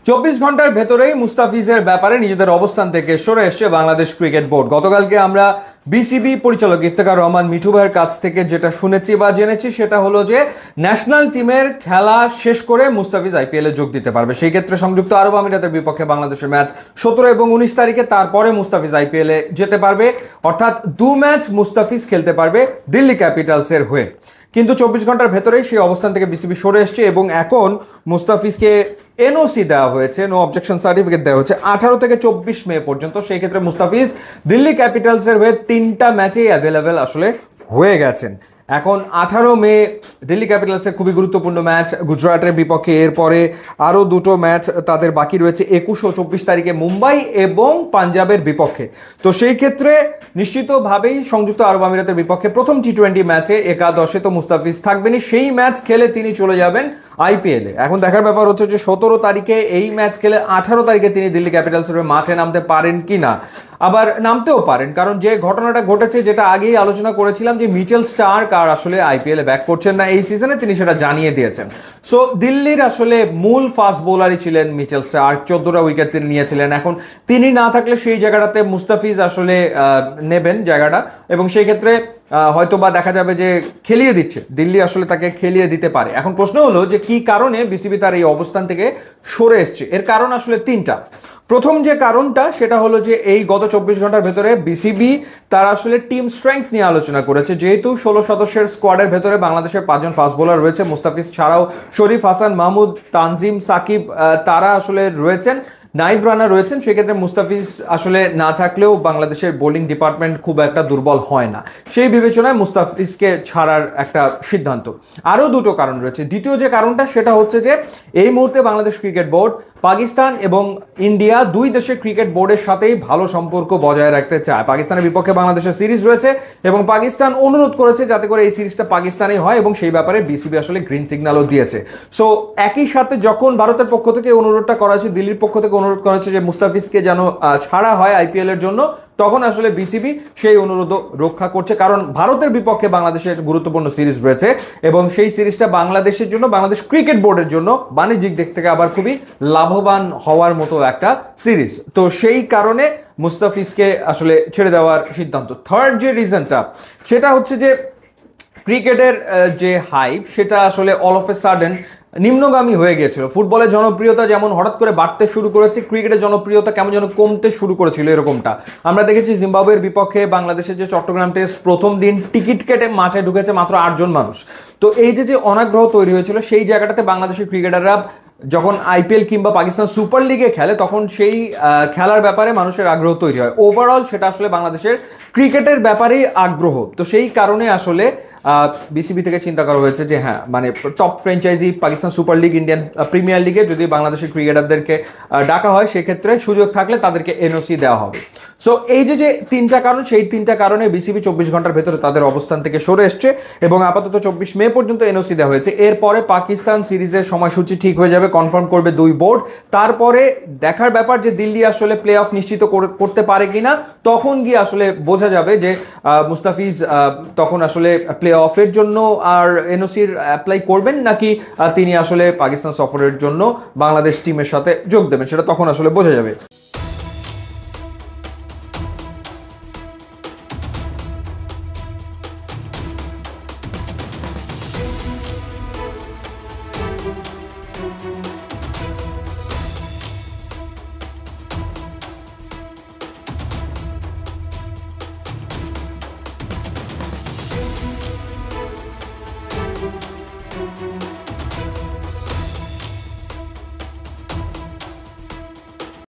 24 ঘন্টার ভেতরেই মুস্তাফিজের ব্যাপারে নিজেদের অবস্থান থেকে সরে এসেছে বাংলাদেশ ক্রিকেট বোর্ড। গতকালকে আমরা বিসিবি পরিচালক ইফতেখার রহমান মিঠু ভাইয়ের কাছ থেকে যেটা শুনেছি বা জেনেছি সেটা হলো যে ন্যাশনাল টিমের খেলা শেষ করে মুস্তাফিজ আইপিএলে যোগ দিতে পারবে। সেই ক্ষেত্রে সংযুক্ত আরব আমিরাতের বিপক্ষে বাংলাদেশের ম্যাচ 17 এবং 19 তারিখে, তারপরে মুস্তাফিজ আইপিএলে যেতে পারবে, অর্থাৎ 2 ম্যাচ মুস্তাফিজ খেলতে পারবে দিল্লি ক্যাপিটালসের হয়ে। কিন্তু 24 ঘন্টার ভেতরেই সেই অবস্থান থেকে বিসিবি সরে এসছে এবং এখন মুস্তাফিজকে এনওসি দেওয়া হয়েছে, নো অবজেকশন সার্টিফিকেট দেওয়া হয়েছে 18 থেকে 24 মে পর্যন্ত। সেই ক্ষেত্রে মুস্তাফিজ দিল্লি ক্যাপিটালসের হয়ে 3টা ম্যাচেই অ্যাভেলেবেল আসলে হয়ে গেছেন। এখন 18 মে দিল্লি ক্যাপিটালসের খুবই গুরুত্বপূর্ণ ম্যাচ গুজরাটের বিপক্ষে, এরপরে আরও 2টো ম্যাচ তাদের বাকি রয়েছে 21 ও 24 তারিখে মুম্বাই এবং পাঞ্জাবের বিপক্ষে। তো সেই ক্ষেত্রে নিশ্চিতভাবেই সংযুক্ত আরব আমিরাতের বিপক্ষে প্রথম টি20 ম্যাচে একাদশে তো মুস্তাফিজ থাকবেনই, সেই ম্যাচ খেলে তিনি চলে যাবেন আইপিএলে। এখন দেখার ব্যাপার হচ্ছে যে 17 তারিখে এই ম্যাচ খেলে 18 তারিখে তিনি দিল্লি ক্যাপিটালসের মাঠে নামতে পারেন কি না, আবার নামতেও পারেন, কারণ যে ঘটনাটা ঘটেছে যেটা আগেই আলোচনা করেছিলাম যে মিচেল স্টার্ক আর আসলে আইপিএলে ব্যাক করছেন না এই সিজনে, তিনি সেটা জানিয়ে দিয়েছেন। সো দিল্লির আসলে মূল ফাস্ট বোলারই ছিলেন মিচেল স্টার্ক, 14টা উইকেট তিনি নিয়েছিলেন। এখন তিনি না থাকলে সেই জায়গাটাতে মুস্তাফিজ আসলে নেবেন জায়গাটা, এবং সেই ক্ষেত্রে হয়তো বা দেখা যাবে যে খেলিয়ে দিচ্ছে দিল্লি, আসলে তাকে খেলিয়ে দিতে পারে। এখন প্রশ্ন হলো যে কি কারণে বিসিবি তার এই অবস্থান থেকে সরে এসছে। এর কারণ আসলে 3টা। প্রথম যে কারণটা সেটা হলো যে এই গত 24 ঘন্টার ভেতরে বিসিবি তারা আসলে টিম স্ট্রেংথ নিয়ে আলোচনা করেছে। যেহেতু 16 সদস্যের স্কোয়াডের ভেতরে বাংলাদেশের 5 জন ফাস্ট বোলার রয়েছে, মুস্তাফিজ ছাড়াও শরীফ হাসান মাহমুদ, তানজিম সাকিব তারা আসলে রয়েছেন, নাইব রানা রয়েছেন। সেক্ষেত্রে মুস্তাফিজ আসলে না থাকলেও বাংলাদেশের বোলিং ডিপার্টমেন্ট খুব একটা দুর্বল হয় না, সেই বিবেচনায় মুস্তাফিজকে ছাড়ার একটা সিদ্ধান্ত। আরও 2টো কারণ রয়েছে। দ্বিতীয় যে কারণটা সেটা হচ্ছে যে এই মুহূর্তে বাংলাদেশ ক্রিকেট বোর্ড পাকিস্তান এবং ইন্ডিয়া দুই দেশের ক্রিকেট বোর্ডের সাথেই ভালো সম্পর্ক বজায় রাখতে চায়। পাকিস্তানের বিপক্ষে বাংলাদেশের সিরিজ রয়েছে এবং পাকিস্তান অনুরোধ করেছে যাতে করে এই সিরিজটা পাকিস্তানেই হয়, এবং সেই ব্যাপারে বিসিবি আসলে গ্রিন সিগন্যালও দিয়েছে। সো একই সাথে যখন ভারতের পক্ষ থেকে অনুরোধটা করা হয়েছে, দিল্লির পক্ষ থেকে অনুরোধ করা হয়েছে যে মুস্তাফিজকে যেন ছাড়া হয় আইপিএল এর জন্য, তখন আসলে বিসিবি সেই অনুরোধ রক্ষা করছে, কারণ ভারতের বিপক্ষে বাংলাদেশের গুরুত্বপূর্ণ সিরিজ রয়েছে এবং সেই সিরিজটা বাংলাদেশের জন্য, বাংলাদেশ ক্রিকেট বোর্ডের জন্য বাণিজ্যিক দিক থেকে আবার খুবই লাভবান হওয়ার মতো একটা সিরিজ। তো সেই কারণে মুস্তাফিজকে আসলে ছেড়ে দেওয়ার সিদ্ধান্ত। থার্ড যে রিজনটা সেটা হচ্ছে যে ক্রিকেটের যে হাইপ সেটা আসলে অল অফ এ সাডেন নিম্নগামী হয়ে গিয়েছিল। ফুটবলের জনপ্রিয়তা যেমন হঠাৎ করে বাড়তে শুরু করেছে, ক্রিকেটের জনপ্রিয়তা কেমন যেন কমতে শুরু করেছিল, এরকমটা আমরা দেখেছি। জিম্বাবুয়ের বিপক্ষে বাংলাদেশের যে চট্টগ্রাম টেস্ট, প্রথম দিন টিকিট কেটে মাঠে ঢুকেছে মাত্র 8 জন মানুষ। তো এই যে অনাগ্রহ তৈরি হয়েছিল, সেই জায়গাটাতে বাংলাদেশের ক্রিকেটাররা যখন আইপিএল কিংবা পাকিস্তান সুপার লিগে খেলে তখন সেই খেলার ব্যাপারে মানুষের আগ্রহ তৈরি হয়। ওভারঅল সেটা আসলে বাংলাদেশের ক্রিকেটের ব্যাপারেই আগ্রহ। তো সেই কারণে আসলে বিসিবি থেকে চিন্তা করা হয়েছে যে হ্যাঁ, মানে top franchise Pakistan super league, Indian premier লিগে যদি বাংলাদেশের ক্রিকেটারদেরকে ডাকা হয় সেক্ষেত্রে সুযোগ থাকলে তাদেরকে এনওসি দেওয়া হবে। সো এই যে 3টা কারণ, সেই 3টা কারণে বিসিবি 24 ঘন্টার ভেতরে তাদের অবস্থান থেকে সরে এসছে এবং আপাতত 24 মে পর্যন্ত এনওসি দেওয়া হয়েছে। এরপরে পাকিস্তান সিরিজের সময়সূচি ঠিক হয়ে যাবে, কনফার্ম করবে 2 বোর্ড। তারপরে দেখার ব্যাপার যে দিল্লি আসলে প্লে অফ নিশ্চিত করতে পারে কিনা, তখন গিয়ে আসলে বোঝা যাবে যে মুস্তাফিজ তখন আসলে প্লে অফের জন্য আর এনওসির অ্যাপ্লাই করবেন নাকি তিনি আসলে পাকিস্তান সফরের জন্য বাংলাদেশ টিমের সাথে যোগ দেবেন, সেটা তখন আসলে বোঝা যাবে।